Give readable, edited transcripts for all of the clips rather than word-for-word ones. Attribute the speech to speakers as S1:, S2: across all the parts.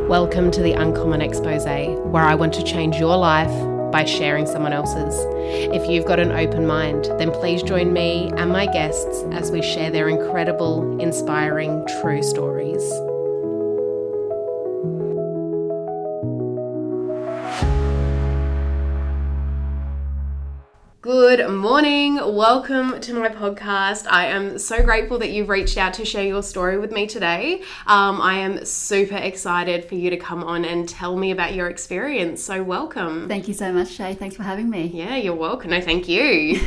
S1: Welcome to the Uncommon Expose, where I want to change your life by sharing someone else's. If you've got an open mind, then please join me and my guests as we share their incredible, inspiring, true stories. Good morning. Welcome to my podcast. I am so grateful that you've reached out to share your story with me today. I am super excited for you to come on and tell me about your experience. So welcome.
S2: Thank you so much, Shay. Thanks for having me.
S1: Yeah, you're welcome. No, thank you.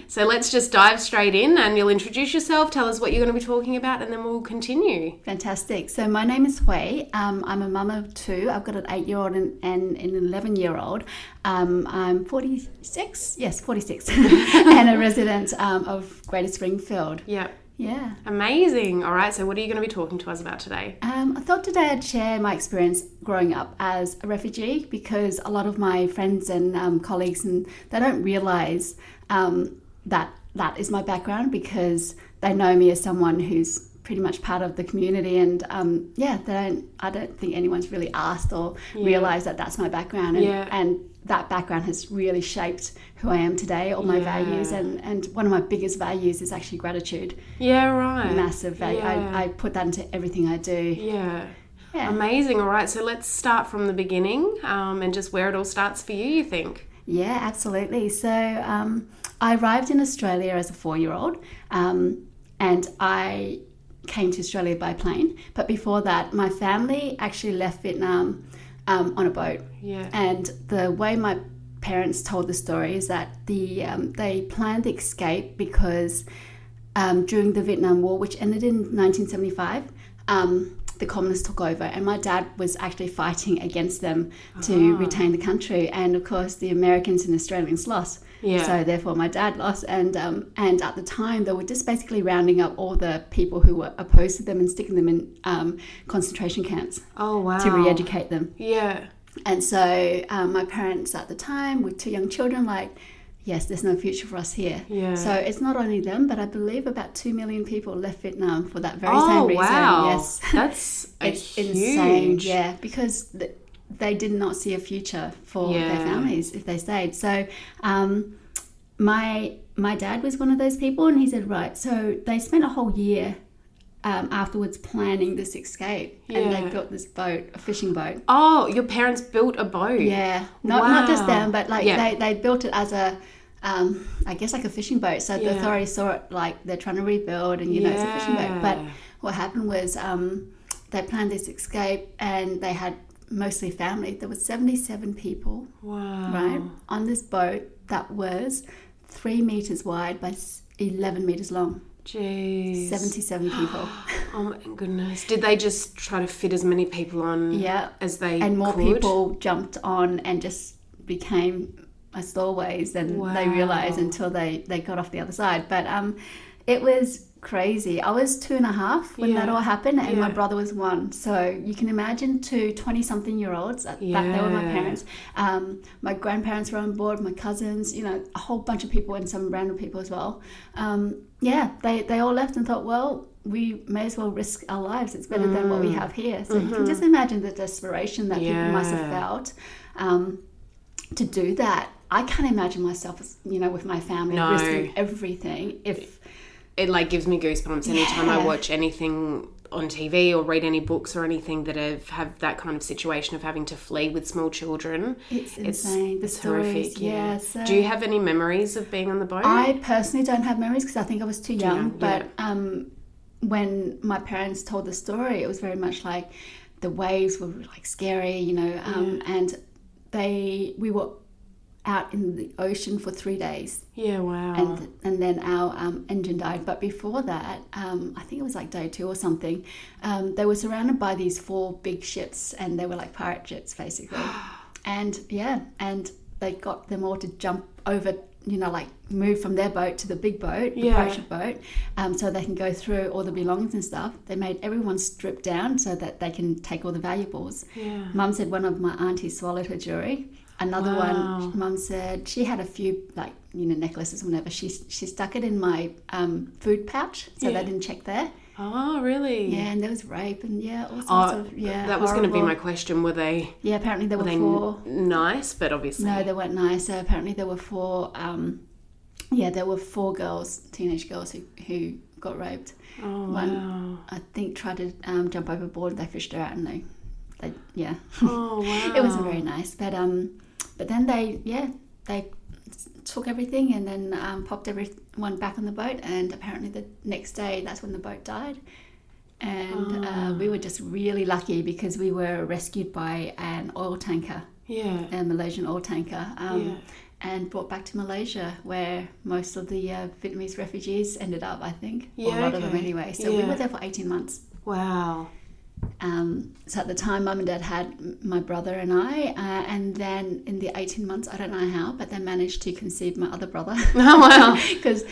S1: So let's just dive straight in and you'll introduce yourself, tell us what you're going to be talking about, and then we'll continue.
S2: Fantastic. So my name is Hui. I'm a mum of two. I've got an 8-year-old and an 11-year-old. I'm 46. Yes, 46. And a resident of Greater Springfield.
S1: Yeah.
S2: Yeah.
S1: Amazing. All right. So what are you going to be talking to us about today?
S2: I thought today I'd share my experience growing up as a refugee, because a lot of my friends and colleagues, and they don't realise that is my background, because they know me as someone who's pretty much part of the community, and I don't think anyone's really asked or realised that that's my background, and that background has really shaped who I am today, all my values, and one of my biggest values is actually gratitude.
S1: Yeah, right.
S2: Massive value.
S1: Yeah.
S2: I put that into everything I do.
S1: Yeah. Amazing. All right. So let's start from the beginning and just where it all starts for you, you think?
S2: Yeah, absolutely. So I arrived in Australia as a 4-year-old, and I came to Australia by plane. But before that, my family actually left Vietnam on a boat.
S1: Yeah.
S2: And the way my parents told the story is that they planned the escape because during the Vietnam War, which ended in 1975, the communists took over, and my dad was actually fighting against them to retain the country. And of course, the Americans and Australians lost.
S1: Yeah.
S2: So therefore, my dad lost. And at the time, they were just basically rounding up all the people who were opposed to them and sticking them in concentration camps.
S1: Oh, wow.
S2: To re-educate them.
S1: Yeah.
S2: And so my parents at the time, with 2 young children, like, yes, there's no future for us here.
S1: Yeah.
S2: So it's not only them, but I believe about 2 million people left Vietnam for that very same reason.
S1: Wow.
S2: Yes.
S1: That's
S2: it's
S1: huge.
S2: insane. Yeah, because they did not see a future for their families if they stayed. So my dad was one of those people, and he said, right, so they spent a whole year afterwards planning this escape, and they built this boat, a fishing boat.
S1: Oh, your parents built a boat?
S2: Yeah, not just them, but like they built it as a I guess like a fishing boat. So the authorities saw it like they're trying to rebuild, and it's a fishing boat. But what happened was they planned this escape, and they had mostly family. There were 77 people, right, on this boat that was 3 meters wide by 11 meters long.
S1: Jeez.
S2: 77 people.
S1: Oh my goodness. Did they just try to fit as many people on as they could?
S2: And more people jumped on and just became stowaways than they realised until they got off the other side. But it was crazy. I was 2.5 when that all happened, and my brother was 1. So you can imagine 2 20-something-year-olds. That they were my parents. My grandparents were on board, my cousins, a whole bunch of people, and some random people as well. They all left and thought, well, we may as well risk our lives. It's better than what we have here. So you can just imagine the desperation that people must have felt to do that. I can't imagine myself as, with my family risking everything.
S1: It gives me goosebumps anytime I watch anything on TV or read any books or anything that have that kind of situation of having to flee with small children.
S2: It's insane.
S1: It's horrific.
S2: Yeah. So
S1: do you have any memories of being on the boat?
S2: I personally don't have memories because I think I was too young. But when my parents told the story, it was very much like the waves were like scary, and we were out in the ocean for 3 days.
S1: Yeah, wow.
S2: And then our engine died. But before that, I think it was like day 2 or something, they were surrounded by these 4 big ships, and they were like pirate ships basically. and they got them all to jump over, move from their boat to the big boat, the pirate ship boat, so they can go through all the belongings and stuff. They made everyone strip down so that they can take all the valuables.
S1: Yeah.
S2: Mum said one of my aunties swallowed her jewelry. Another one, Mum said she had a few necklaces or whatever. She stuck it in my food pouch, so they didn't check there.
S1: Oh, really?
S2: Yeah, and there was rape and all sorts of
S1: that was going to be
S2: horrible.
S1: my question. Were they?
S2: Yeah, apparently there were
S1: Were they
S2: four.
S1: nice? But obviously,
S2: No, they weren't nice. So apparently there were four. There were four girls, teenage girls who got raped.
S1: Oh,
S2: One,
S1: wow.
S2: I think, tried to jump overboard. They fished her out, and they
S1: Oh, wow.
S2: it wasn't very nice. But then they took everything and then popped everyone back on the boat. And apparently the next day, that's when the boat died. And we were just really lucky because we were rescued by an oil tanker, a Malaysian oil tanker, and brought back to Malaysia, where most of the Vietnamese refugees ended up, I think. Or a lot of them anyway. So we were there for 18 months.
S1: Wow.
S2: So at the time, Mum and Dad had my brother and I, and then in the 18 months, I don't know how, but they managed to conceive my other brother.
S1: Oh, wow.
S2: Because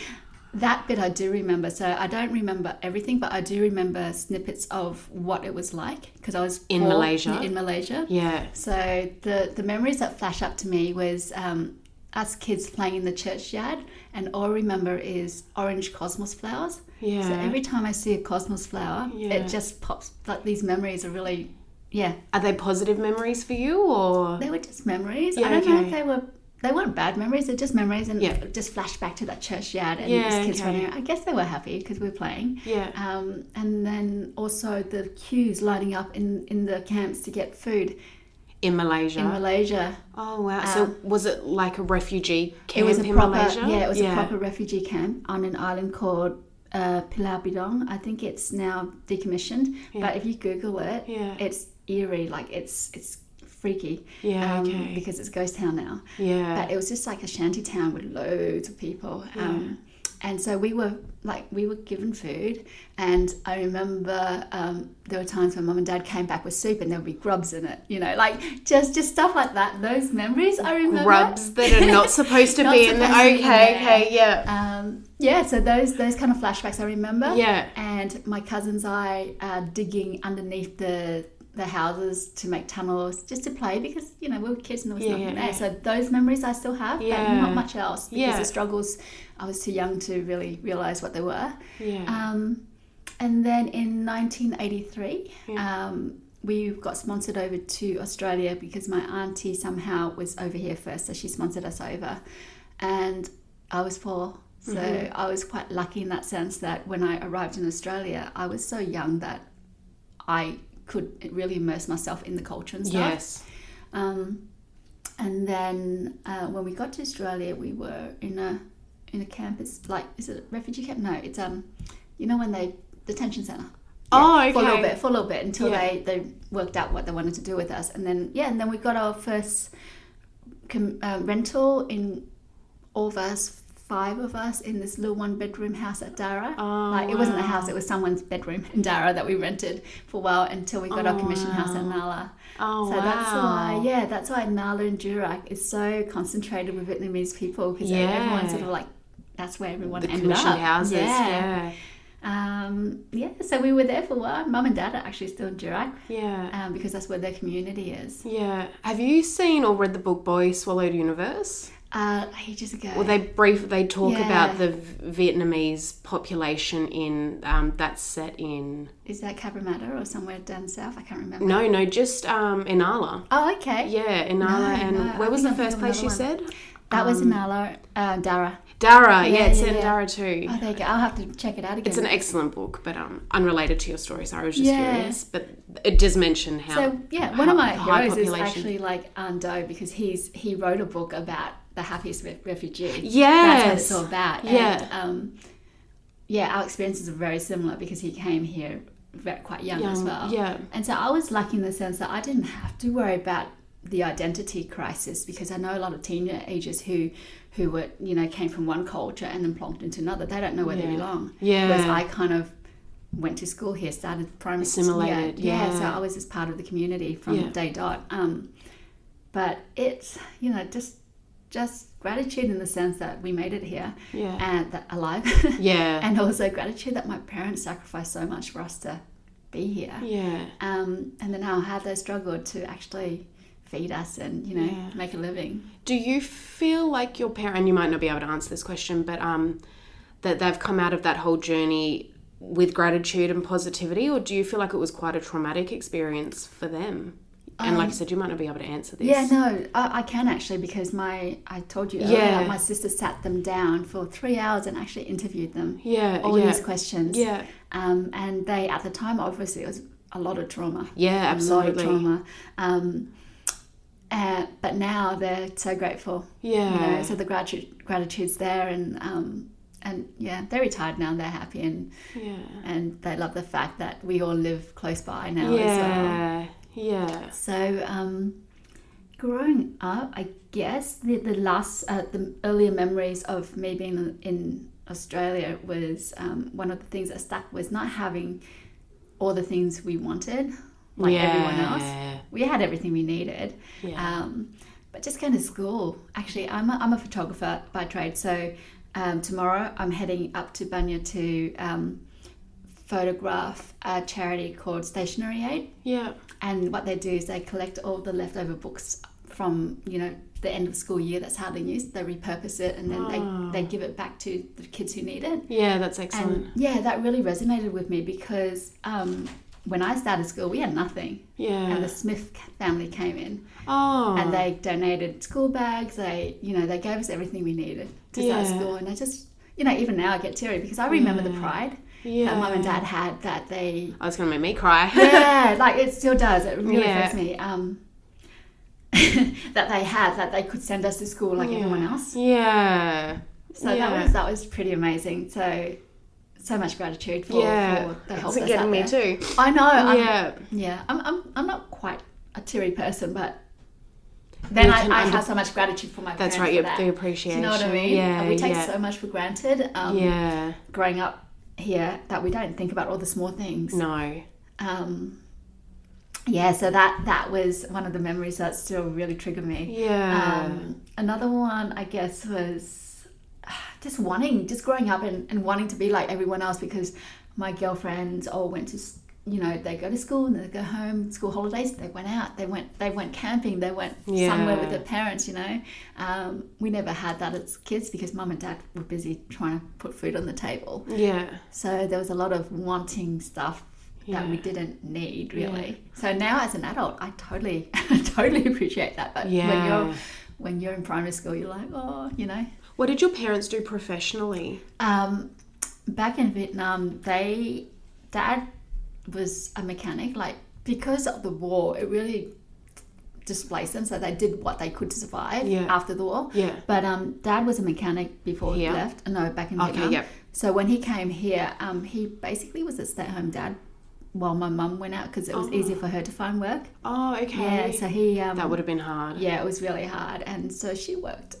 S2: that bit I do remember. So I don't remember everything, but I do remember snippets of what it was like, because I was
S1: In Malaysia?
S2: In Malaysia.
S1: Yeah.
S2: So the memories that flash up to me was us kids playing in the churchyard, and all I remember is orange cosmos flowers.
S1: Yeah.
S2: So every time I see a cosmos flower,
S1: Yeah.
S2: it just pops. Like, these memories are really,
S1: Are they positive memories for you, or?
S2: they were just memories.
S1: Yeah,
S2: I don't know
S1: okay.
S2: if they weren't bad memories. They're just memories, and
S1: Yeah.
S2: just flash back to that churchyard and
S1: Yeah,
S2: these kids
S1: okay.
S2: running around. I guess they were happy because we were playing.
S1: Yeah.
S2: And then also the queues lining up in the camps to get food
S1: In Malaysia?
S2: in Malaysia.
S1: Oh, wow. So was it like a refugee camp
S2: It was
S1: in Malaysia?
S2: it was a proper refugee camp on an island called Pulau Bidong. I think it's now decommissioned, but if you Google it, it's eerie. Like, it's freaky.
S1: Yeah, okay.
S2: Because it's a ghost town now.
S1: Yeah.
S2: But it was just like a shanty town with loads of people. And so we were given food, and I remember there were times when Mum and Dad came back with soup and there would be grubs in it, like just stuff like that. Those memories I remember.
S1: Grubs that are not supposed to be in there. Okay, yeah.
S2: So those kind of flashbacks I remember.
S1: Yeah.
S2: And my cousins and I digging underneath the houses to make tunnels just to play, because we were kids and there was nothing there. So those memories I still have, but not much else, because the struggles, I was too young to really realise what they were. And then in 1983 we got sponsored over to Australia because my auntie somehow was over here first, so she sponsored us over, and I was 4. So I was quite lucky in that sense that when I arrived in Australia, I was so young that I could really immerse myself in the culture and stuff.
S1: Yes.
S2: And then when we got to Australia, we were in a camp. It's like, is it a refugee camp? No, it's when detention centre.
S1: Oh, okay.
S2: For a little bit until they worked out what they wanted to do with us, and then and then we got our first rental in all of us. 5 of us in this little 1-bedroom house at Dara. It wasn't a house, it was someone's bedroom in Dara that we rented for a while until we got our commission house at Nala. That's why Nala and Durack is so concentrated with Vietnamese people, because everyone sort of like, that's where everyone ended up.
S1: The commission houses,
S2: so we were there for a while. Mum and Dad are actually still in Durack. Because that's where their community is.
S1: Yeah. Have you seen or read the book Boy Swallowed Universe?
S2: Ages ago.
S1: Well, they talk about the Vietnamese population in that's set in.
S2: Is that Cabramatta or somewhere down south? I can't remember.
S1: No, just Inala.
S2: Oh, okay.
S1: Yeah, Inala, where was the first place you said?
S2: That was Inala, Dara.
S1: Dara, it's in Dara too.
S2: Oh, there you go. I'll have to check it out again.
S1: It's an excellent book, but unrelated to your story. So I was just curious, but it does mention how.
S2: So one of my heroes is actually like Do, because he wrote a book about the happiest refugee.
S1: Yes,
S2: that's what it's all about.
S1: Yeah,
S2: and, our experiences are very similar because he came here quite young as well.
S1: Yeah,
S2: and so I was lucky in the sense that I didn't have to worry about the identity crisis, because I know a lot of teenagers who were came from one culture and then plonked into another. They don't know where they belong. Whereas I kind of went to school here, started primary school.
S1: Assimilated.
S2: So I was just part of the community from day dot. But it's just gratitude in the sense that we made it here and that alive. And also gratitude that my parents sacrificed so much for us to be here. And then how they struggled to actually feed us and make a living.
S1: Do you feel like your parent, and you might not be able to answer this question, but that they've come out of that whole journey with gratitude and positivity, or do you feel like it was quite a traumatic experience for them? And like you said, you might not be able to answer this.
S2: Yeah, no, I can actually, because I told you earlier, my sister sat them down for 3 hours and actually interviewed them.
S1: All
S2: these questions.
S1: Yeah.
S2: And they, at the time, obviously, it was a lot of trauma.
S1: Yeah, absolutely.
S2: A lot of trauma. But now they're so grateful.
S1: Yeah.
S2: You know, so the gratitude's there, and yeah, they're retired now. They're happy, and they love the fact that we all live close by now as well.
S1: Yeah.
S2: So, growing up, I guess the earlier memories of me being in Australia was one of the things that stuck was not having all the things we wanted, like everyone else. We had everything we needed, but just going to school. Actually, I'm a photographer by trade, so tomorrow I'm heading up to Bunya to photograph a charity called Stationery Aid.
S1: Yeah.
S2: And what they do is they collect all the leftover books from, you know, the end of school year that's hardly used. They repurpose it, and then they give it back to the kids who need it.
S1: Yeah, that's excellent.
S2: And yeah, that really resonated with me because when I started school, we had nothing.
S1: Yeah.
S2: And the Smith family came in.
S1: Oh.
S2: And they donated school bags. They gave us everything we needed to start school. And I just, you know, even now I get teary because I remember the pride that Mum and Dad had, that they...
S1: Oh, it's going to make me cry.
S2: Yeah, like it still does. It really affects me. That they had, that they could send us to school like everyone else.
S1: Yeah.
S2: So that was pretty amazing. So much gratitude for the help that's
S1: getting
S2: out
S1: me
S2: there.
S1: too.
S2: I know.
S1: Yeah.
S2: I'm not quite a teary person, but then I have so much gratitude for my parents.
S1: That's right.
S2: For that.
S1: The appreciation.
S2: Do you know what I mean?
S1: Yeah.
S2: We take so much for granted.
S1: Yeah.
S2: Growing up here, that we don't think about all the small things.
S1: No.
S2: Yeah, so that was one of the memories that still really triggered me.
S1: Yeah.
S2: Another one, I guess, was just growing up and wanting to be like everyone else, because my girlfriends all went to, you know, they go to school and they go home, school holidays, they went out, they went camping, they went somewhere with their parents, you know. We never had that as kids because Mum and Dad were busy trying to put food on the table.
S1: Yeah.
S2: So there was a lot of wanting stuff that we didn't need, really. So now as an adult, I totally appreciate that. But when you're in primary school, you're like, oh, you know.
S1: What did your parents do professionally?
S2: Back in Vietnam, Dad was a mechanic. Like, because of the war, it really displaced them, so they did what they could to survive after the war. Yeah. But Dad was a mechanic before he left. No, back in Vietnam. Yep. So when he came here, he basically was a stay-at-home dad while my mum went out, because it was easier for her to find work. Oh, okay. Yeah, so he...
S1: that would have been hard.
S2: Yeah, it was really hard. And so she worked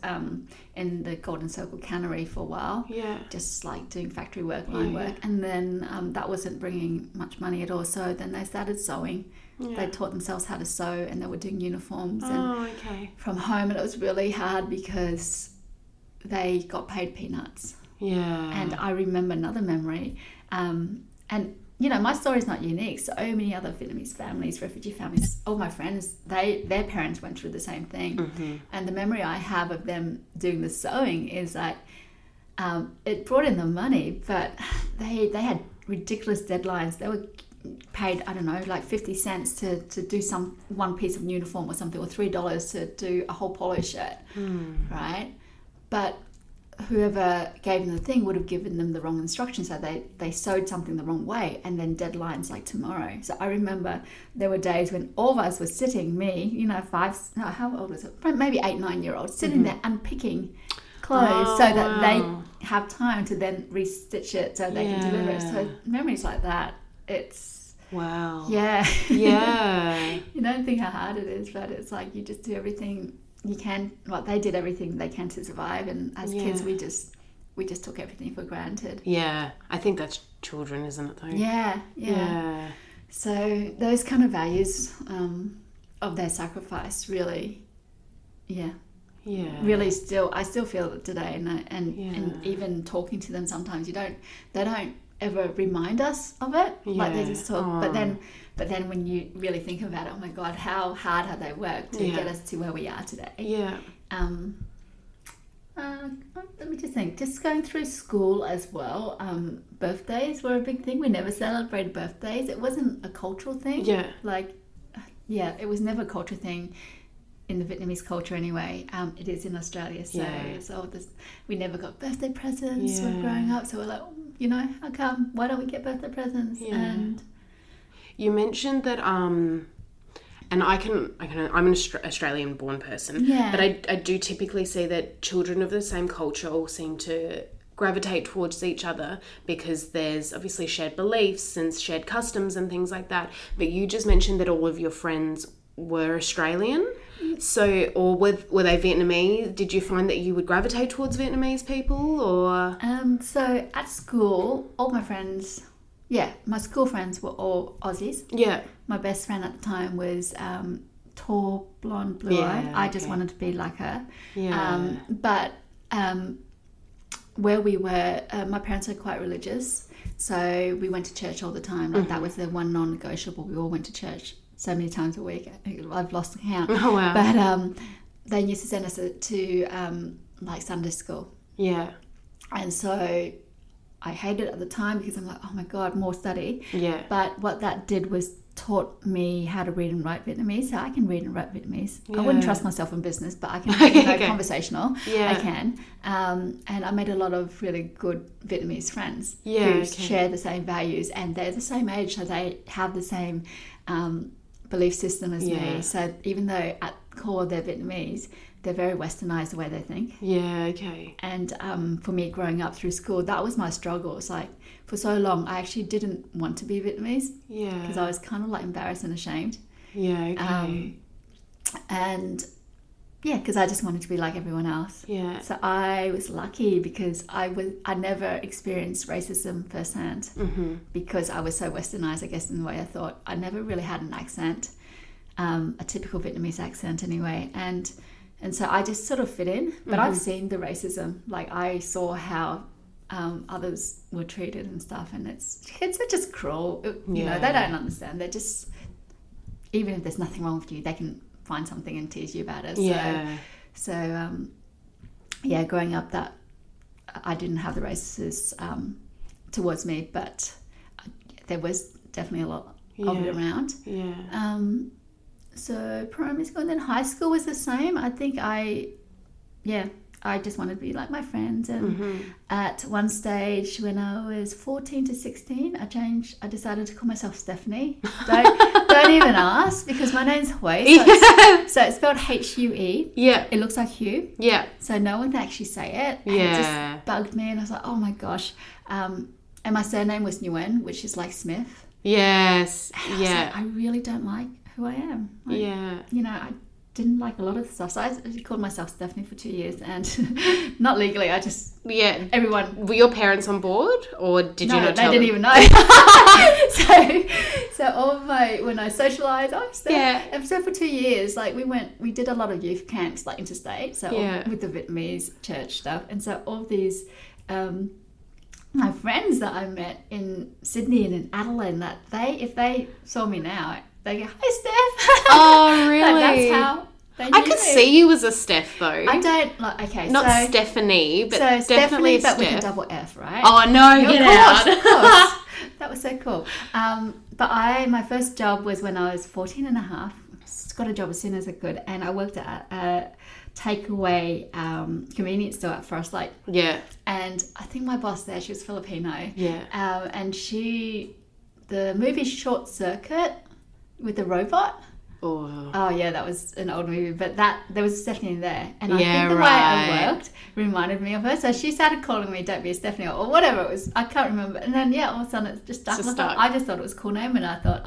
S2: in the Golden Circle Cannery for a while. Yeah. Just like doing factory work, line work. And then that wasn't bringing much money at all. So then they started sewing. Yeah. They taught themselves how to sew, and they were doing uniforms from home. And it was really hard because they got paid peanuts. Yeah. And I remember another memory. And... you know, my story's not unique. So many other Vietnamese families, refugee families, all my friends, their parents went through the same thing. Mm-hmm. And the memory I have of them doing the sewing is that it brought in the money, but they had ridiculous deadlines. They were paid, I don't know, like 50 cents to do one piece of uniform or something, or $3 to do a whole polo shirt, right? But whoever gave them the thing would have given them the wrong instructions, so they sewed something the wrong way, and then deadlines like tomorrow. So I remember there were days when all of us were sitting, me, you know, how old was it? Maybe 8-9-year-olds, sitting there unpicking clothes so that they have time to then restitch it so they can deliver it. So memories like that, it's...
S1: Wow.
S2: Yeah.
S1: Yeah.
S2: You don't think how hard it is, but it's like you just do everything you can. Well, they did everything they can to survive, and as kids we just took everything for granted.
S1: Yeah, I think that's children, isn't it, though?
S2: Yeah. So those kind of values of their sacrifice really, really I still feel it today, and even talking to them sometimes they don't ever remind us of it. Like they just talk, but then when you really think about it, oh my God, how hard have they worked to get us to where we are today? Yeah. Let me just think. Just going through school as well. Birthdays were a big thing. We never celebrated birthdays. It wasn't a cultural thing.
S1: Yeah.
S2: It was never a cultural thing in the Vietnamese culture anyway. It is in Australia. So we never got birthday presents when growing up. So we're like, how come? Why don't we get birthday presents?
S1: Yeah.
S2: And
S1: you mentioned that and I'm an Australian-born person, but I do typically see that children of the same culture all seem to gravitate towards each other because there's obviously shared beliefs and shared customs and things like that. But you just mentioned that all of your friends were Australian. So, or were they Vietnamese? Did you find that you would gravitate towards Vietnamese people, or?
S2: So at school, all my friends... Yeah, my school friends were all Aussies.
S1: Yeah.
S2: My best friend at the time was tall, blonde, blue-eyed. I just wanted to be like her.
S1: Yeah.
S2: But where we were, my parents were quite religious, so we went to church all the time. That was the one non-negotiable. We all went to church so many times a week. I've lost the count.
S1: Oh, wow.
S2: But they used to send us to Sunday school.
S1: Yeah.
S2: And so... I hated it at the time because I'm like, oh my God, more study.
S1: Yeah.
S2: But what that did was taught me how to read and write Vietnamese. So I can read and write Vietnamese.
S1: Yeah.
S2: I wouldn't trust myself in business, but I can conversational.
S1: Yeah.
S2: I can. And I made a lot of really good Vietnamese friends
S1: who
S2: share the same values, and they're the same age, so they have the same belief system as me. So even though at core they're Vietnamese, they're very westernized the way they think.
S1: Yeah, okay.
S2: And for me, growing up through school, that was my struggle. It's like, for so long, I actually didn't want to be Vietnamese.
S1: Yeah.
S2: Because I was kind of like embarrassed and ashamed.
S1: Yeah, okay.
S2: Because I just wanted to be like everyone else.
S1: Yeah.
S2: So I was lucky because I never experienced racism firsthand because I was so westernized, I guess, in the way I thought. I never really had an accent, a typical Vietnamese accent anyway. And so I just sort of fit in, but I've seen the racism. Like I saw how others were treated and stuff, and kids are just cruel. You know, they don't understand. They're just, even if there's nothing wrong with you, they can find something and tease you about it. So growing up, that I didn't have the racists towards me, but there was definitely a lot of it around.
S1: Yeah.
S2: So primary school, and then high school was the same. I think I just wanted to be like my friends. And at one stage when I was 14 to 16, I decided to call myself Stephanie. Don't even ask, because my name's Hui. So it's spelled Hue.
S1: Yeah.
S2: It looks like Hugh.
S1: Yeah.
S2: So no one can actually say it. And it just bugged me, and I was like, oh my gosh. And my surname was Nguyen, which is like Smith.
S1: Yes.
S2: And I was like, I really don't like who I am. I didn't like a lot of the stuff, so I called myself Stephanie for 2 years, and not legally. I just everyone.
S1: Were your parents on board, or did you not tell
S2: them? They didn't even know. so all of when I socialised, and so for 2 years, like we did a lot of youth camps, like interstate, so with the Vietnamese church stuff, and so all these. My friends that I met in Sydney and in Adelaide, that if they saw me now, they go, "Hi, Steph."
S1: Oh, really?
S2: That's how they knew
S1: I could see you as a Steph, though.
S2: I don't like. Okay,
S1: not Stephanie, but definitely a Steph.
S2: But with a double F, right?
S1: Oh no, get out!
S2: Of course. That was so cool. But my first job was when I was 14 and a half. Got a job as soon as I could, and I worked at a takeaway convenience store at Forest Lake. Yeah. And I think my boss there, she was Filipino.
S1: Yeah.
S2: And the movie Short Circuit with the robot. Oh yeah, that was an old movie, but there was Stephanie there, and I think the way I worked reminded me of her. So she started calling me "Don't be a Stephanie" or whatever it was. I can't remember. And then all of a sudden it just stuck. I just thought it was a cool name, and I thought,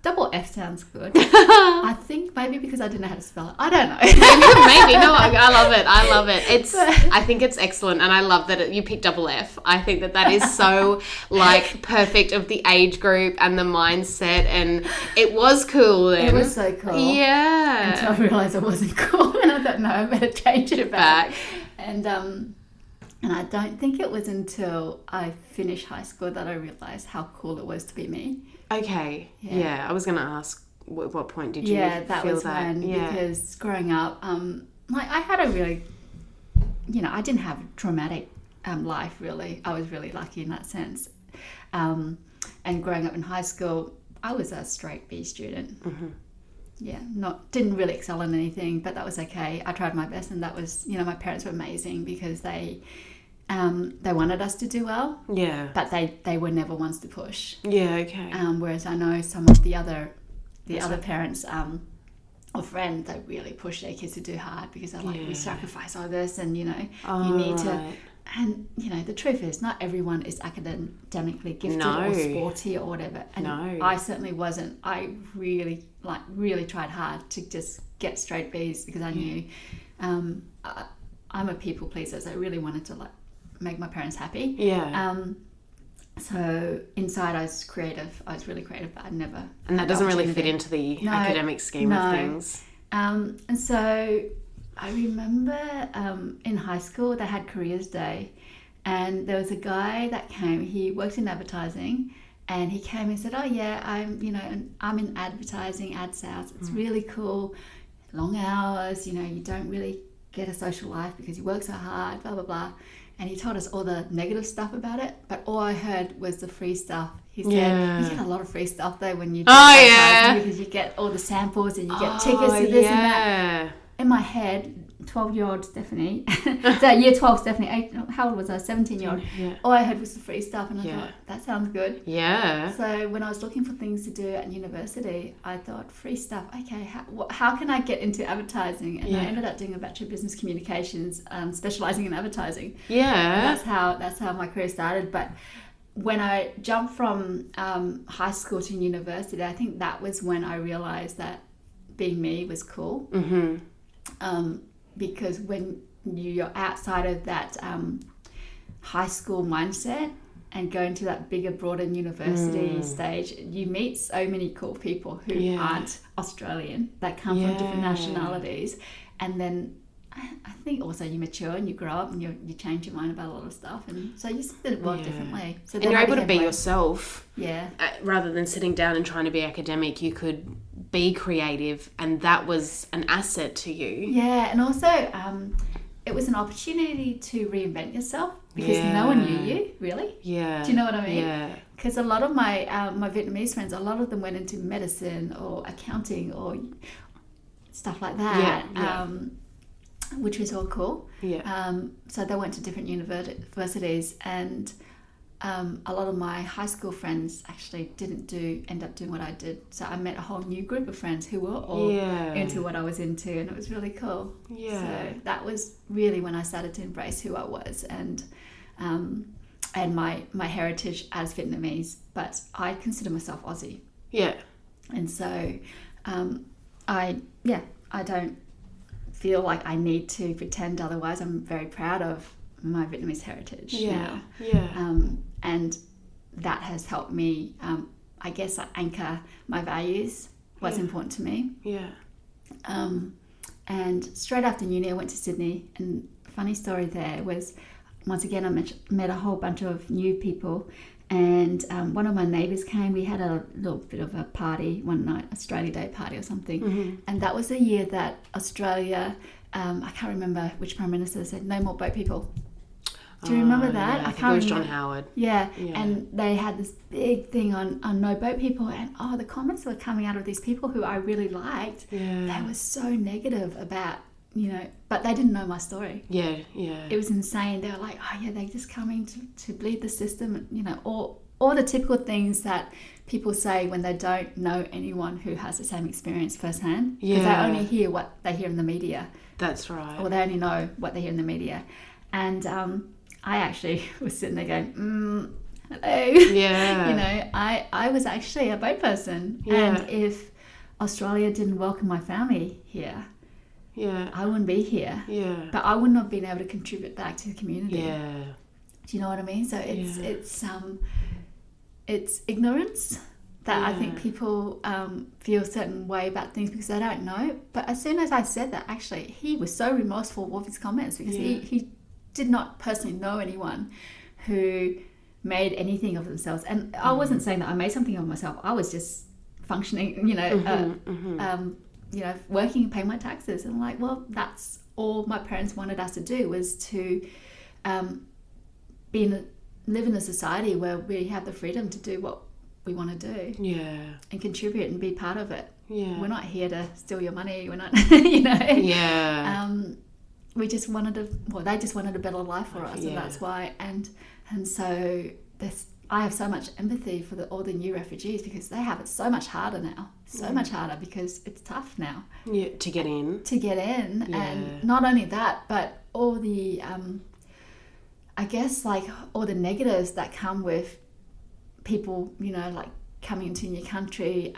S2: double F sounds good. I think maybe because I didn't know how to spell it. I don't know.
S1: Maybe. No, I love it. I love it. I think it's excellent, and I love that you picked double F. I think that is so perfect of the age group and the mindset, and it was cool then.
S2: It was so cool.
S1: Yeah.
S2: Until I realised it wasn't cool, and I thought, no, I better change it back. And I don't think it was until I finished high school that I realised how cool it was to be me.
S1: Okay. Yeah. I was going to ask, what point did you feel that?
S2: Yeah, that was when, because growing up, I had a really I didn't have a traumatic life, really. I was really lucky in that sense. And growing up in high school, I was a straight B student.
S1: Mm-hmm.
S2: Yeah, didn't really excel in anything, but that was okay. I tried my best, and that was, my parents were amazing because they wanted us to do well.
S1: Yeah.
S2: But they were never ones to push.
S1: Yeah, okay.
S2: Whereas I know some of the other parents or friends, they really push their kids to do hard because they're like, we sacrifice all this, and you need to. And the truth is, not everyone is academically gifted or sporty or whatever. And I certainly wasn't. I really tried hard to just get straight B's because I knew I'm a people pleaser, so I really wanted to make my parents happy.
S1: Yeah.
S2: So inside I was creative. I was really creative, but I never.
S1: And that doesn't really fit into the academic scheme of things.
S2: And so I remember in high school they had Careers Day, and there was a guy that came. He worked in advertising, and he came and said, "Oh yeah, I'm in advertising, ad sales. It's really cool. Long hours. You don't really get a social life because you work so hard. Blah blah blah." And he told us all the negative stuff about it, but all I heard was the free stuff. He said, you get a lot of free stuff though when you do advertising because you get all the samples and you get tickets to this and that. In my head, 12-year-old Stephanie, so year 12 Stephanie, how old was I? 17-year-old.
S1: Yeah.
S2: All I heard was the free stuff, and I thought, that sounds good.
S1: Yeah.
S2: So when I was looking for things to do at university, I thought, free stuff, okay, how can I get into advertising? And I ended up doing a Bachelor of Business Communications, specialising in advertising.
S1: Yeah.
S2: And that's how my career started. But when I jumped from high school to university, I think that was when I realised that being me was cool.
S1: Mm-hmm.
S2: Because when you're outside of that high school mindset and go into that bigger, broader university stage, you meet so many cool people who aren't Australian, that come from different nationalities. And then I think also you mature and you grow up and you change your mind about a lot of stuff. And so you see the world differently. So
S1: and you're able to be yourself.
S2: Yeah.
S1: Rather than sitting down and trying to be academic, you could be creative, and that was an asset to you.
S2: Yeah, and also it was an opportunity to reinvent yourself because no one knew you, really.
S1: Yeah.
S2: Do you know what I mean?
S1: Yeah.
S2: Because a lot of my Vietnamese friends, a lot of them went into medicine or accounting or stuff like that, which was all cool.
S1: Yeah.
S2: So they went to different universities, and a lot of my high school friends actually didn't end up doing what I did. So I met a whole new group of friends who were all into what I was into, and it was really cool.
S1: Yeah.
S2: So that was really when I started to embrace who I was and my heritage as Vietnamese, but I consider myself Aussie.
S1: Yeah.
S2: And so I don't feel like I need to pretend otherwise. I'm very proud of my Vietnamese heritage now.
S1: Yeah.
S2: And that has helped me, I guess, anchor my values, what's important to me.
S1: Yeah.
S2: And straight after uni, I went to Sydney. And funny story there was, once again, I met a whole bunch of new people. And one of my neighbours came. We had a little bit of a party one night, Australia Day party or something. Mm-hmm. And that was the year that Australia, I can't remember which Prime Minister said, no more boat people. Do you remember that?
S1: Yeah, I think it was John Howard.
S2: Yeah, and they had this big thing on no boat people, and the comments were coming out of these people who I really liked.
S1: Yeah.
S2: They were so negative about, but they didn't know my story.
S1: Yeah.
S2: It was insane. They were like, they're just coming to bleed the system, all the typical things that people say when they don't know anyone who has the same experience firsthand. Because they only hear what they hear in the media.
S1: That's right.
S2: Or they only know what they hear in the media. And I actually was sitting there going, hello.
S1: Yeah.
S2: I was actually a boat person.
S1: Yeah.
S2: And if Australia didn't welcome my family here, I wouldn't be here.
S1: Yeah.
S2: But I wouldn't have been able to contribute back to the community.
S1: Yeah.
S2: Do you know what I mean? So it's ignorance that I think people feel a certain way about things because they don't know. But as soon as I said that, actually, he was so remorseful of his comments because he did not personally know anyone who made anything of themselves. And I wasn't saying that I made something of myself. I was just functioning, working and paying my taxes. And I'm like, well, that's all my parents wanted us to do was to live in a society where we have the freedom to do what we want to do.
S1: Yeah.
S2: And contribute and be part of it.
S1: Yeah.
S2: We're not here to steal your money. We're not, you know.
S1: Yeah.
S2: We just wanted they just wanted a better life for us, and that's why. And so I have so much empathy for all the new refugees, because they have it so much harder now, much harder, because it's tough now.
S1: Yeah, to get in.
S2: And not only that, but all the, I guess, like all the negatives that come with people, you know, like coming into your country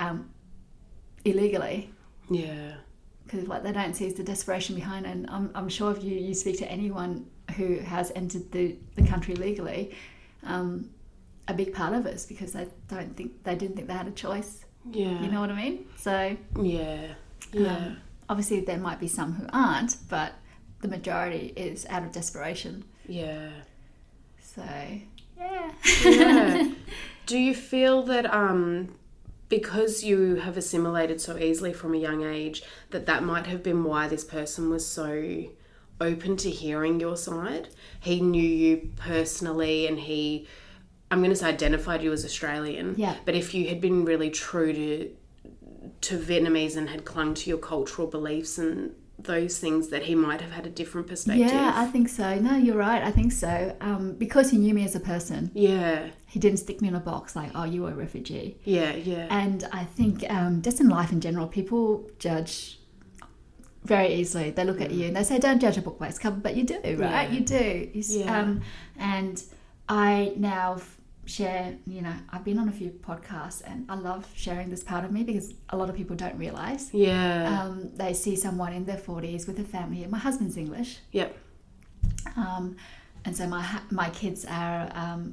S2: illegally.
S1: Yeah.
S2: Because what they don't see is the desperation behind it. And I'm sure if you speak to anyone who has entered the country legally, a big part of it is because they didn't think they had a choice.
S1: Yeah.
S2: You know what I mean? So
S1: yeah.
S2: Obviously there might be some who aren't, but the majority is out of desperation.
S1: Yeah.
S2: So yeah.
S1: Do you feel that because you have assimilated so easily from a young age, that might have been why this person was so open to hearing your side? He knew you personally, and he, I'm going to say, identified you as Australian.
S2: Yeah.
S1: But if you had been really true to Vietnamese and had clung to your cultural beliefs and those things, that he might have had a different perspective.
S2: Yeah, I think so. No, you're right. I think so. Because he knew me as a person.
S1: Yeah.
S2: He didn't stick me in a box like, oh, you were a refugee.
S1: Yeah, yeah.
S2: And I think just in life in general, people judge very easily. They look at you and they say, don't judge a book by its cover, but you do, right?
S1: Yeah.
S2: You do. And I now share, you know, I've been on a few podcasts and I love sharing this part of me, because a lot of people don't realise.
S1: Yeah.
S2: They see someone in their 40s with a family. My husband's English.
S1: Yep.
S2: And so my kids are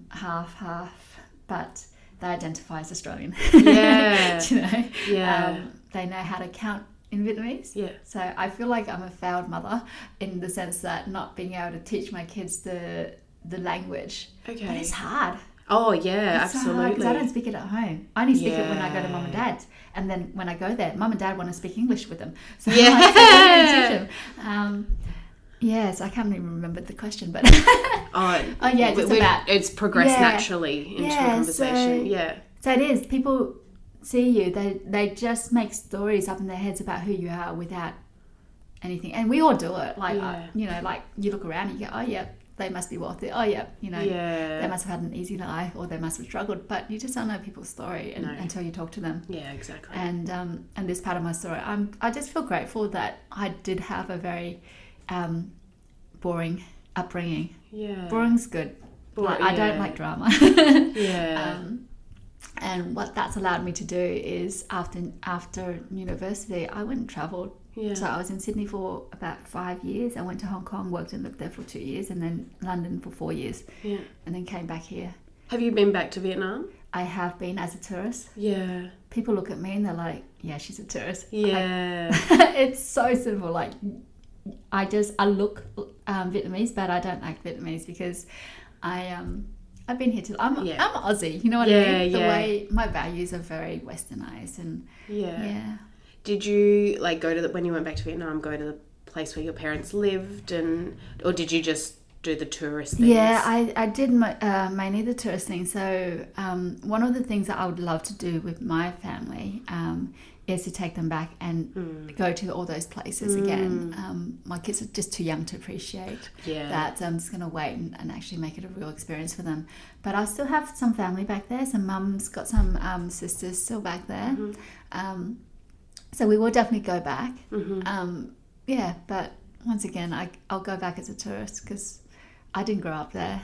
S2: half, but they identify as Australian.
S1: Yeah.
S2: Do you know?
S1: Yeah.
S2: They know how to count in Vietnamese.
S1: Yeah.
S2: So I feel like I'm a failed mother in the sense that not being able to teach my kids the language.
S1: Okay.
S2: But it's hard.
S1: Oh, yeah,
S2: It's
S1: absolutely.
S2: hard because I don't speak it at home. I only speak it when I go to mum and dad's. And then when I go there, mum and dad want to speak English with them. So
S1: Yeah.
S2: I teach them. Yes, I can't even remember the question, but
S1: it's progressed naturally into a conversation.
S2: So it is. People see you, they just make stories up in their heads about who you are without anything, and we all do it. Like you know, like you look around and you go, oh yeah, they must be wealthy. Oh yeah, you know, they must have had an easy life, or they must have struggled. But you just don't know people's story until you talk to them.
S1: Yeah, exactly.
S2: And this part of my story, I just feel grateful that I did have a very boring upbringing.
S1: Yeah,
S2: boring's good. I don't like drama. And what that's allowed me to do is after university, I went and travelled. Yeah. So I was in Sydney for about 5 years. I went to Hong Kong, worked and lived there for 2 years, and then London for 4 years. Yeah. And then came back here.
S1: Have you been back to Vietnam?
S2: I have been as a tourist.
S1: Yeah.
S2: People look at me and they're like, yeah, she's a tourist.
S1: Yeah.
S2: It's so simple. Like, I look Vietnamese, but I don't act Vietnamese because I've been here I'm Aussie, you know what I mean? The way my values are very westernized and
S1: Did you go to when you went back to Vietnam, go to the place where your parents lived, or did you just do the tourist things?
S2: Yeah, I did mainly the tourist thing. So one of the things that I would love to do with my family is to take them back and go to all those places again. My kids are just too young to appreciate that, so I'm just going to wait and actually make it a real experience for them. But I still have some family back there. Some mum's got some sisters still back there. So we will definitely go back. But once again, I'll go back as a tourist because I didn't grow up there.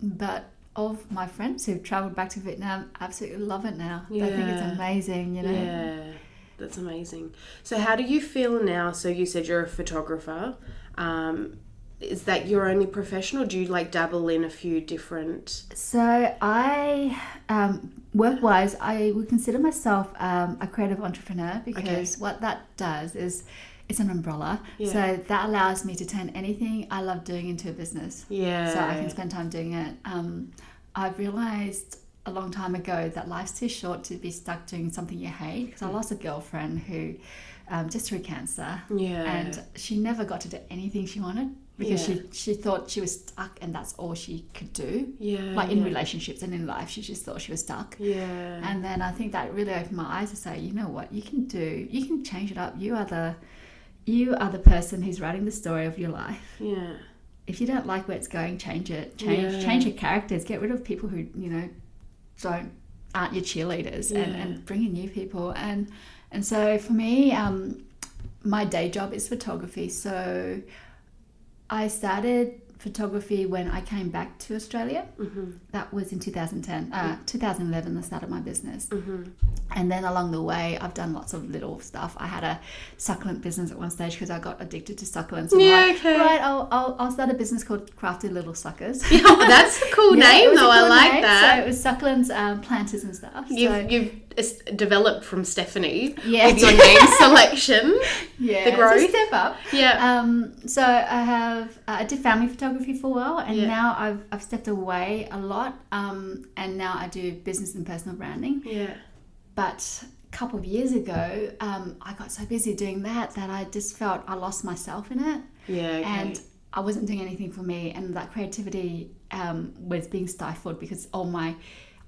S2: But of my friends who've travelled back to Vietnam absolutely love it now. They think it's amazing, you know.
S1: Yeah, that's amazing. So how do you feel now? So you said you're a photographer. Is that your only profession, or do you dabble in a few different? So
S2: I, work-wise, I would consider myself a creative entrepreneur because what that does is it's an umbrella. Yeah. So that allows me to turn anything I love doing into a business. Yeah. So I can spend time doing it. I've realised a long time ago that life's too short to be stuck doing something you hate, because I lost a girlfriend who just through cancer, and she never got to do anything she wanted because she thought she was stuck and that's all she could do. Like in relationships and in life, she just thought she was stuck. And then I think that really opened my eyes to say, you know what, you can change it up. You are the person who's writing the story of your life. If you don't like where it's going, change it. Change your characters. Get rid of people who, you know, aren't your cheerleaders, and bring in new people. And so for me, my day job is photography. So I started photography when I came back to Australia. That was in 2011 I started my business. And then along the way I've done lots of little stuff. I had a succulent business at one stage because I got addicted to succulents. Right, I'll start a business called Crafted Little Suckers.
S1: That's a cool name though. I like that.
S2: So it was succulents, planters and stuff.
S1: You've developed from Stephanie with your name selection. The growth.
S2: It's a step up. So I did family photography for a while, and now I've stepped away a lot, and now I do business and personal branding. But a couple of years ago, I got so busy doing that I just felt I lost myself in it. And I wasn't doing anything for me, and that creativity was being stifled because I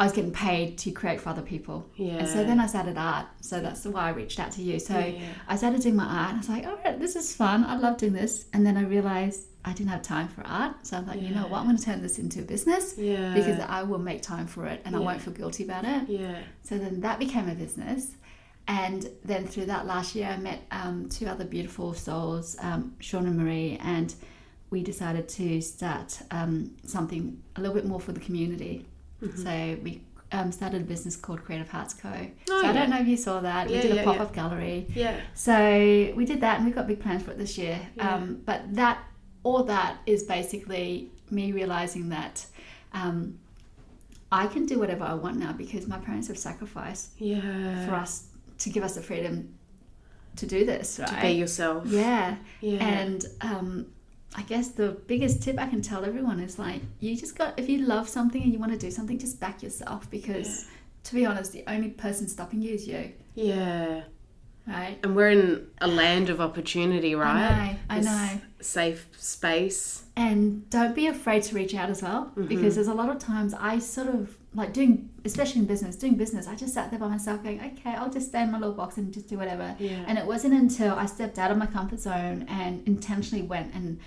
S2: was getting paid to create for other people. And so then I started art. So that's why I reached out to you. So I started doing my art, and I was like, all right, this is fun. I love doing this. And then I realized I didn't have time for art. So I'm like, you know what? I'm going to turn this into a business because I will make time for it, and I won't feel guilty about it. So then that became a business. And then through that last year, I met two other beautiful souls, Sean and Marie, and we decided to start something a little bit more for the community. So we started a business called Creative Hearts Co. I don't know if you saw that. We did a pop-up gallery. So we did that, and we've got big plans for it this year. But all that is basically me realizing that I can do whatever I want now because my parents have sacrificed for us to give us the freedom to do this, right?
S1: To be yourself.
S2: And I guess the biggest tip I can tell everyone is like, if you love something and you want to do something, just back yourself, because to be honest, the only person stopping you is you. Right?
S1: And we're in a land of opportunity, right?
S2: I know.
S1: Safe space.
S2: And don't be afraid to reach out as well, because there's a lot of times I sort of like especially in doing business, I just sat there by myself going, okay, I'll just stay in my little box and just do whatever. And it wasn't until I stepped out of my comfort zone and intentionally went and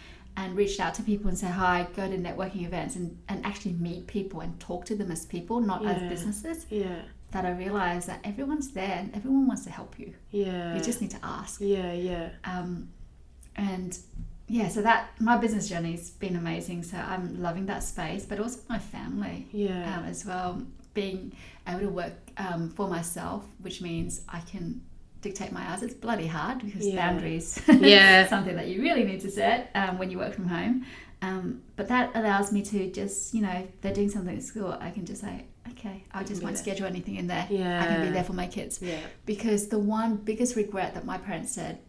S2: reached out to people and said hi, go to networking events and actually meet people and talk to them as people, not as businesses, that I realized that everyone's there and everyone wants to help you. You just need to ask. So that my business journey's been amazing. So I'm loving that space, but also my family as well. Being able to work for myself, which means I can dictate my hours. It's bloody hard because boundaries something that you really need to set when you work from home. But that allows me to just, if they're doing something at school, I can just say, okay, I just won't schedule anything in there. I can be there for my kids. Because the one biggest regret that my parents said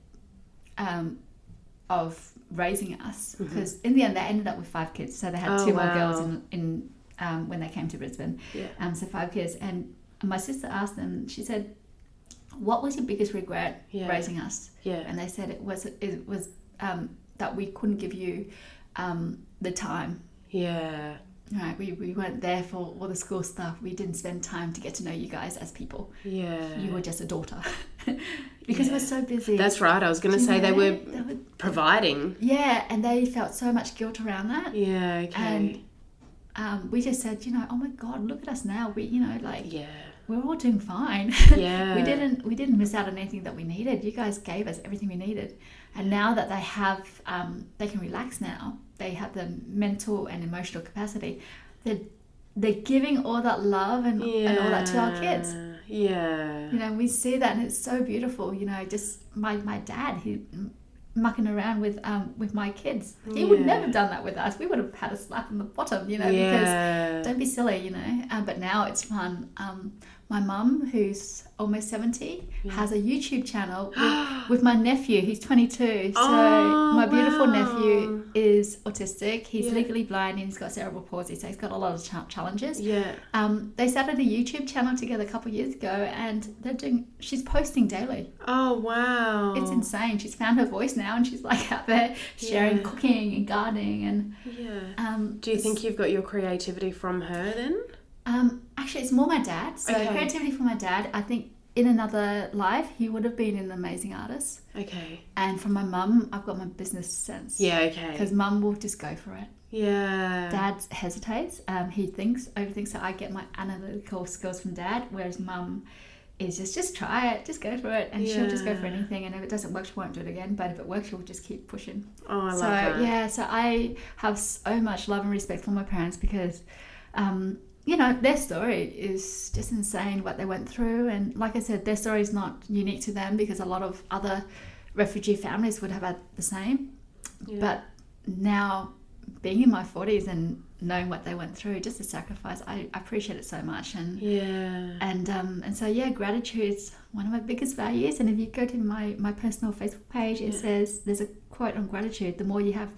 S2: of raising us, because in the end they ended up with 5 kids. So they had 2 more girls in when they came to Brisbane. So 5 kids. And my sister asked them, she said, what was your biggest regret raising us? And they said it was that we couldn't give you the time. Right, we weren't there for all the school stuff. We didn't spend time to get to know you guys as people. You were just a daughter. Because it was so busy.
S1: That's right. I was going to say they were providing.
S2: And they felt so much guilt around that. And we just said, oh my God, look at us now. We, we're all doing fine. we didn't miss out on anything that we needed. You guys gave us everything we needed. And now that they have, they can relax now. They have the mental and emotional capacity. They're giving all that love and all that to our kids. We see that, and it's so beautiful. Just my dad, he mucking around with my kids. He would never have done that with us. We would have had a slap on the bottom, because don't be silly, but now it's fun. my mum, who's almost 70, has a YouTube channel with my nephew. He's 22. So my beautiful nephew is autistic. He's legally blind and he's got cerebral palsy. So he's got a lot of challenges.
S1: Yeah.
S2: They started a YouTube channel together a couple of years ago, and she's posting daily.
S1: Oh, wow.
S2: It's insane. She's found her voice now, and she's like out there sharing cooking and gardening. And
S1: do you think you've got your creativity from her then?
S2: Actually, it's more my dad. So creativity from my dad. I think in another life, he would have been an amazing artist.
S1: Okay.
S2: And from my mum, I've got my business sense.
S1: Yeah, okay.
S2: Because mum will just go for it.
S1: Yeah.
S2: Dad hesitates. He overthinks. So I get my analytical skills from dad, whereas mum is just try it, just go for it, and she'll just go for anything. And if it doesn't work, she won't do it again. But if it works, she'll just keep pushing.
S1: Oh, I love that.
S2: Yeah, so I have so much love and respect for my parents because, their story is just insane what they went through. And like I said, their story is not unique to them because a lot of other refugee families would have had the same. Yeah. But now, being in my 40s and knowing what they went through, just the sacrifice, I appreciate it so much. And so gratitude's one of my biggest values. And if you go to my personal Facebook page, it says there's a quote on gratitude: the more you have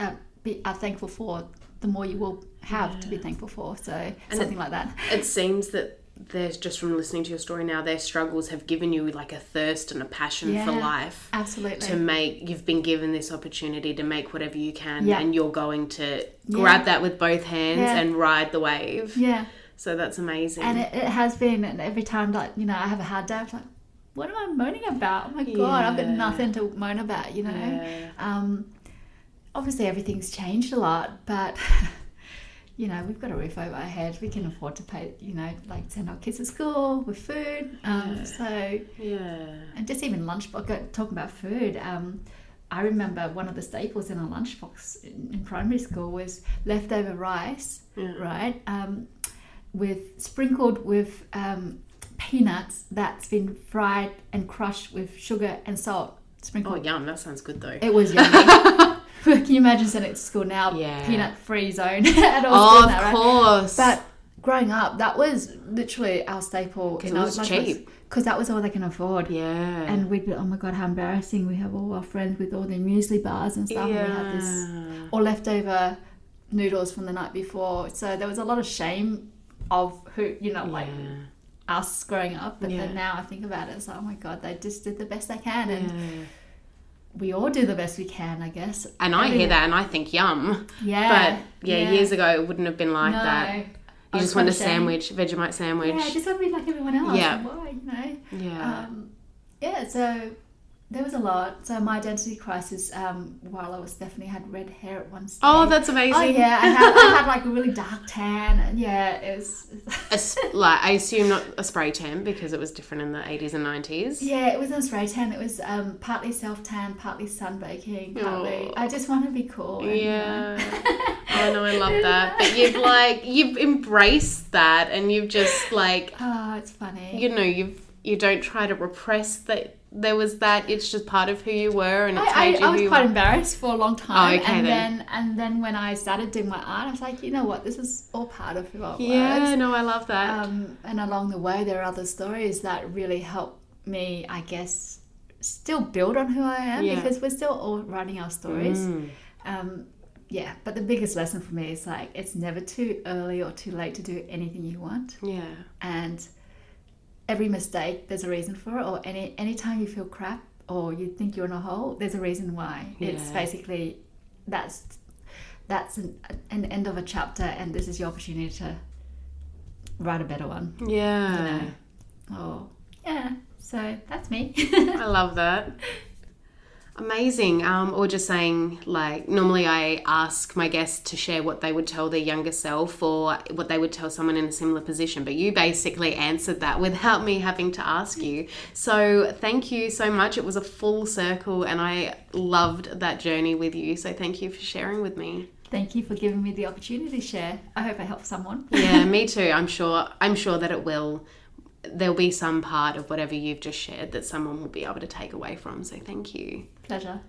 S2: are thankful for, the more you will have to be thankful for. So something like that.
S1: It seems that there's, just from listening to your story now, their struggles have given you like a thirst and a passion for life.
S2: Absolutely.
S1: You've been given this opportunity to make whatever you can, and you're going to grab that with both hands and ride the wave.
S2: Yeah.
S1: So that's amazing.
S2: And it has been, and every time I have a hard day, I'm like, what am I moaning about? Oh my God, I've got nothing to moan about, Yeah. Obviously everything's changed a lot, but we've got a roof over our head. We can afford to pay, send our kids to school with food. And just even lunchbox, talking about food, I remember one of the staples in a lunchbox in primary school was leftover rice, right? Sprinkled with peanuts that's been fried and crushed with sugar and salt. Sprinkled.
S1: Oh, yum. That sounds good though.
S2: It was yummy. Can you imagine sending it to school now?
S1: Yeah.
S2: Peanut-free zone at all schools now,
S1: of course.
S2: Right? But growing up, that was literally our staple.
S1: Because it was cheap.
S2: Because that was all they can afford.
S1: Yeah.
S2: And we'd be, oh my God, how embarrassing. We have all our friends with all their muesli bars and stuff. Yeah. And we had this, or leftover noodles from the night before. So there was a lot of shame of who, us growing up. But then now I think about it, it's like, oh my God, they just did the best they can. And we all do the best we can, I guess.
S1: And I hear that and I think yum.
S2: Yeah.
S1: But years ago it wouldn't have been like that. You just want a sandwich, Vegemite sandwich.
S2: Yeah, I just want to be like everyone else.
S1: Yeah.
S2: Why,
S1: Yeah.
S2: So there was a lot. So my identity crisis, while I was definitely had red hair at one stage.
S1: Oh, that's amazing.
S2: Oh yeah, I had like a really dark tan, and it was.
S1: I assume not a spray tan because it was different in the 80s and 90s.
S2: Yeah, it wasn't a spray tan. It was partly self tan, partly sunbaking, partly. I just want to be cool. And,
S1: I know, I love that. But you've embraced that, and you've just
S2: oh, it's funny.
S1: You don't try to repress that there was that. It's just part of who you were, and it's made you
S2: I was quite embarrassed for a long time.
S1: Oh, okay,
S2: and then when I started doing my art, I was like, you know what, this is all part of who I was.
S1: Yeah, no, I love that.
S2: And along the way, there are other stories that really helped me, I guess, still build on who I am because we're still all writing our stories. But the biggest lesson for me is it's never too early or too late to do anything you want.
S1: Yeah.
S2: And every mistake, there's a reason for it, or any time you feel crap or you think you're in a hole, there's a reason why. Yeah. It's basically that's an end of a chapter, and this is your opportunity to write a better one.
S1: Yeah.
S2: So that's me.
S1: I love that. Amazing. Or just saying, normally I ask my guests to share what they would tell their younger self or what they would tell someone in a similar position, but you basically answered that without me having to ask you. So thank you so much. It was a full circle and I loved that journey with you. So thank you for sharing with me.
S2: Thank you for giving me the opportunity to share. I hope I helped someone.
S1: Yeah, me too. I'm sure that it will. There'll be some part of whatever you've just shared that someone will be able to take away from. So thank you.
S2: Pleasure.